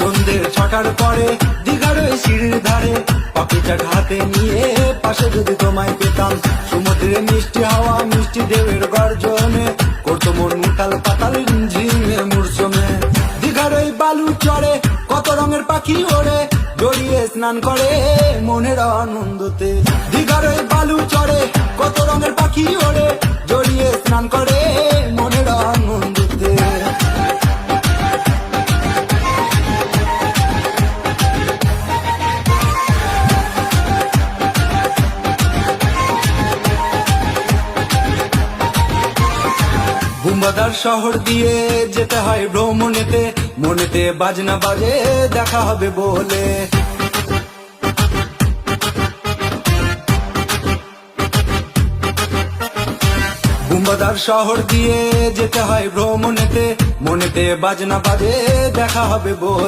সন্ধ্যে ছটার পরে দীঘার ওই সিঁড়ির ধারে পাখি চাট হাতে নিয়ে পাশে যদি তোমায় পেতাম, সমুদ্রে মিষ্টি হাওয়া মিষ্টি ঢেউয়ের গর্জনে করতো মন উতাল পাতাল ঝিমে মূর্ছনে। দীঘার ওই বালু চড়ে কত রঙের পাখি ওড়ে, জড়িয়ে স্নান করে মনের আনন্দতে। দীঘার ওই বালু চড়ে কত রঙের পাখি ওড়ে, জড়িয়ে স্নান করে মনের আনন্দতে। বুম্বাদার শহর দিয়ে যেতে হয় ভ্রমণেতে, মনেতে বাজনা বাজে দেখা হবে বলে। বুম্বাদার শহর দিয়ে যেতে হয় ভ্রমণেতে, মনেতে বাজনা বাজে দেখা হবে বলে।